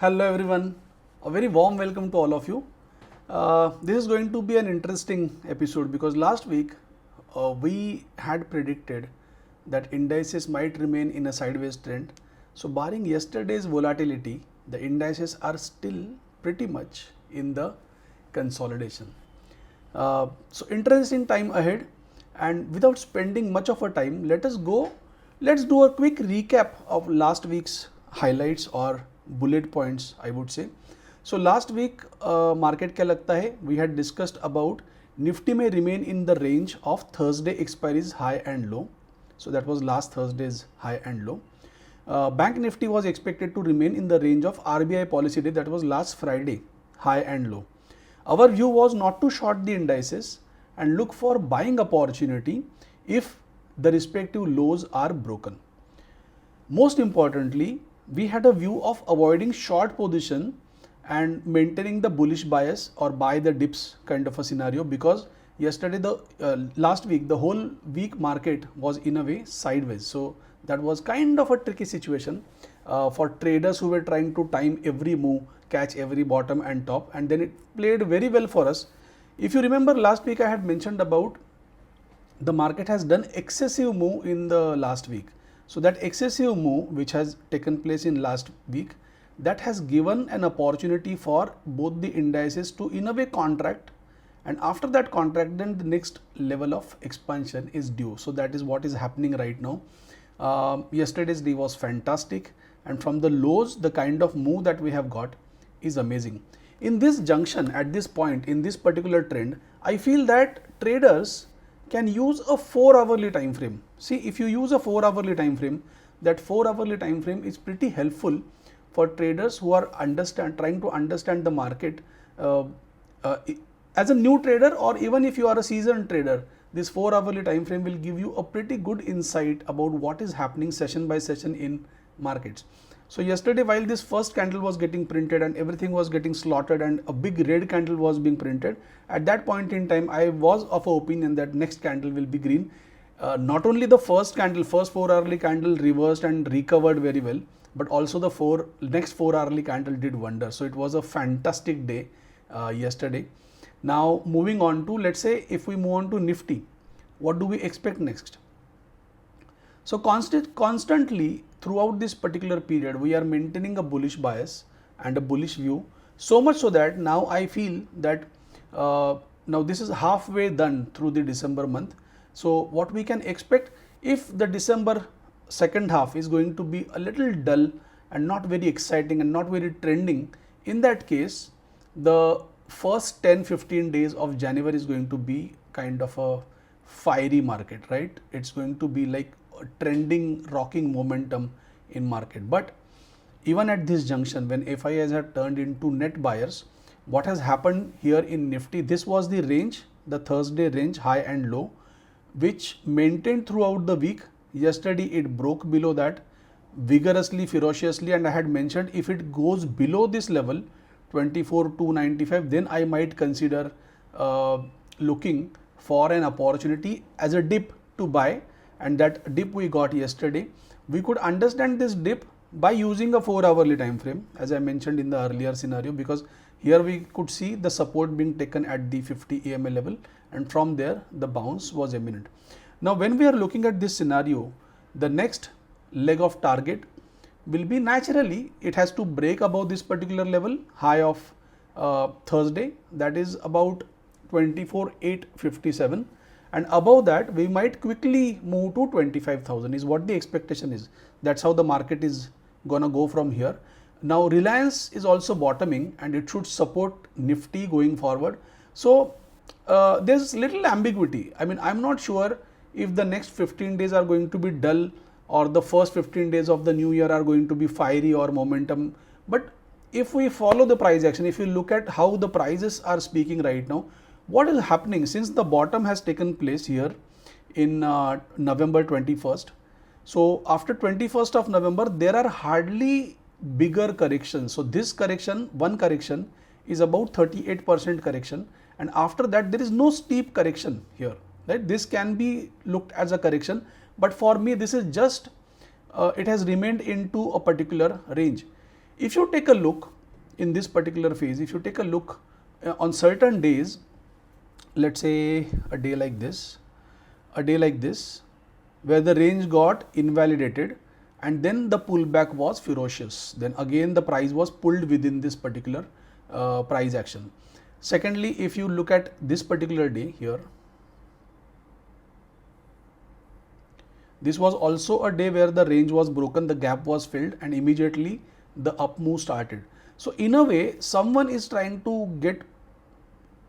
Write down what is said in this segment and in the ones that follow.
Hello everyone, a very warm welcome to all of you. This is going to be an interesting episode because last week we had predicted that indices might remain in a sideways trend. So barring yesterday's volatility, the indices are still pretty much in the consolidation. So interesting time ahead, and without spending much of our time, let's do a quick recap of last week's highlights or bullet points, I would say. So last week, market kya lagta hai, we had discussed about Nifty may remain in the range of Thursday expiries high and low. So that was last Thursday's high and low. Bank Nifty was expected to remain in the range of RBI policy day, that was last Friday, high and low. Our view was not to short the indices and look for buying opportunity if the respective lows are broken. Most importantly, we had a view of avoiding short position and maintaining the bullish bias or buy the dips kind of a scenario, because yesterday last week the whole week market was in a way sideways. So that was kind of a tricky situation for traders who were trying to time every move, catch every bottom and top, and then it played very well for us. If you remember last week I had mentioned about the market has done excessive move in the last week. So that excessive move which has taken place in last week, that has given an opportunity for both the indices to in a way contract, and after that contract then the next level of expansion is due. So that is what is happening right now. Yesterday's day was fantastic, and from the lows the kind of move that we have got is amazing. In this junction, at this point in this particular trend, I feel that traders can use a 4-hourly time frame. See, if you use a 4-hourly time frame, that 4-hourly time frame is pretty helpful for traders who are trying to understand the market as a new trader, or even if you are a seasoned trader. This 4-hourly time frame will give you a pretty good insight about what is happening session by session in markets. So yesterday, while this first candle was getting printed and everything was getting slaughtered and a big red candle was being printed, at that point in time I was of an opinion that next candle will be green. Not only the first 4-hourly candle reversed and recovered very well, but also the next 4-hourly candle did wonders. So it was a fantastic day yesterday. Now moving on to, let's say if we move on to Nifty, what do we expect next? So constantly throughout this particular period, we are maintaining a bullish bias and a bullish view, so much so that now I feel that now this is halfway done through the December month. So what we can expect, if the December second half is going to be a little dull and not very exciting and not very trending, in that case the first 10-15 days of January is going to be kind of a fiery market, right? It's going to be like trending, rocking momentum in market. But even at this junction, when FIIs have turned into net buyers, what has happened here in Nifty, this was the range, the Thursday range, high and low, which maintained throughout the week. Yesterday it broke below that vigorously, ferociously, and I had mentioned if it goes below this level 24,295, then I might consider looking for an opportunity as a dip to buy, and that dip we got yesterday. We could understand this dip by using a 4-hourly time frame, as I mentioned in the earlier scenario, because here we could see the support being taken at the 50 EMA level, and from there the bounce was imminent. Now when we are looking at this scenario, the next leg of target will be, naturally it has to break above this particular level, high of Thursday, that is about 24,857, and above that we might quickly move to 25,000 is what the expectation is. That's how the market is gonna go from here. Now Reliance is also bottoming and it should support Nifty going forward. So there's little ambiguity. I mean, I'm not sure if the next 15 days are going to be dull or the first 15 days of the new year are going to be fiery or momentum. But if we follow the price action, if you look at how the prices are speaking right now, what is happening since the bottom has taken place here in November 21st. So after 21st of November, there are hardly bigger corrections. So this correction, one correction is about 38% correction, and after that there is no steep correction here, right? This can be looked as a correction, but for me this is just it has remained into a particular range. If you take a look in this particular phase, if you take a look on certain days, let's say a day like this, where the range got invalidated and then the pullback was ferocious. Then again the price was pulled within this particular price action. Secondly, if you look at this particular day here, this was also a day where the range was broken, the gap was filled, and immediately the up move started. So in a way, someone is trying to get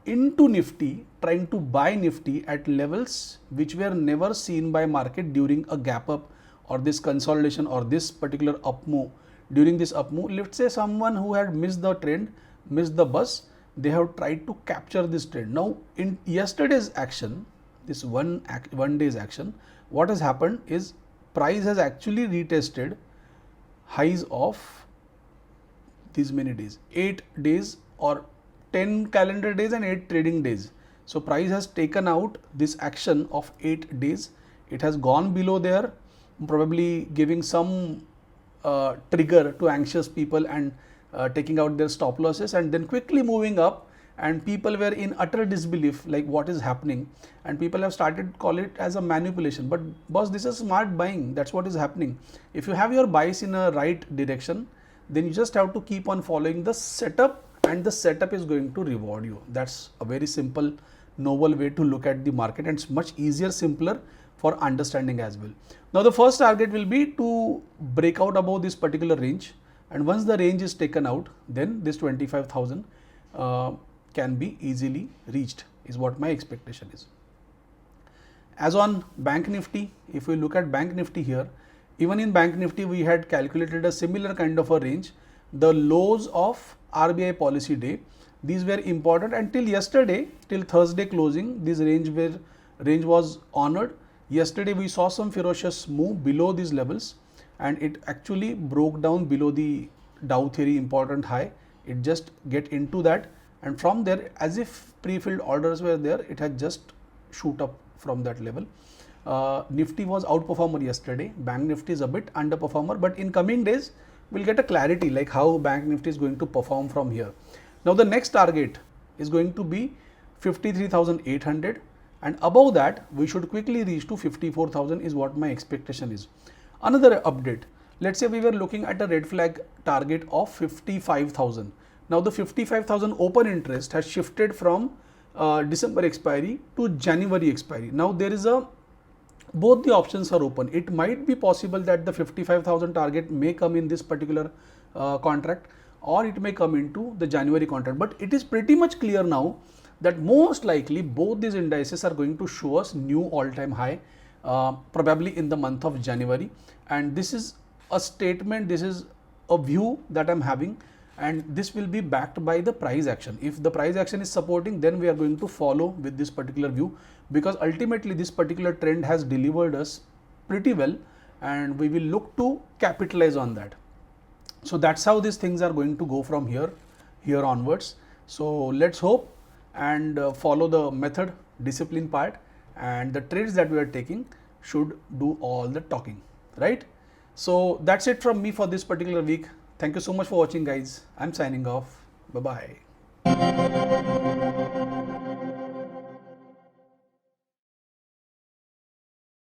into Nifty, trying to buy Nifty at levels which were never seen by market during a gap up or this consolidation or this particular up move. During this up move, let's say someone who had missed the trend, missed the bus, they have tried to capture this trend. Now in yesterday's action, this one day's action, what has happened is price has actually retested highs of these many days, 8 days or 10 calendar days and 8 trading days. So price has taken out this action of 8 days. It has gone below there, probably giving some trigger to anxious people and taking out their stop losses, and then quickly moving up, and people were in utter disbelief like what is happening, and people have started call it as a manipulation. But boss, this is smart buying. That's what is happening. If you have your buys in a right direction, then you just have to keep on following the setup, and the setup is going to reward you. That's a very simple, novel way to look at the market, and it's much easier, simpler for understanding as well. Now the first target will be to break out above this particular range, and once the range is taken out, then this 25,000 can be easily reached, is what my expectation is. As on Bank Nifty, if we look at Bank Nifty here, even in Bank Nifty we had calculated a similar kind of a range. The lows of RBI policy day, these were important until yesterday, till Thursday closing, this range was honored. Yesterday we saw some ferocious move below these levels, and it actually broke down below the Dow theory important high. It just get into that, and from there, as if pre-filled orders were there, it had just shoot up from that level. Nifty was outperformer yesterday. Bank Nifty is a bit underperformer, but in coming days we'll get a clarity like how Bank Nifty is going to perform from here. Now the next target is going to be 53,800, and above that we should quickly reach to 54,000 is what my expectation is. Another update, let's say we were looking at a red flag target of 55,000. Now the 55,000 open interest has shifted from December expiry to January expiry. Now there is both the options are open. It might be possible that the 55,000 target may come in this particular contract, or it may come into the January contract. But it is pretty much clear now that most likely both these indices are going to show us new all-time high, probably in the month of January. And this is a statement, this is a view that I'm having, and this will be backed by the price action. If the price action is supporting, then we are going to follow with this particular view, because ultimately this particular trend has delivered us pretty well, and we will look to capitalize on that. So that's how these things are going to go from here onwards. So let's hope and follow the method, discipline part, and the trades that we are taking should do all the talking, right? So that's it from me for this particular week. Thank you so much for watching, guys. I'm signing off. Bye-bye.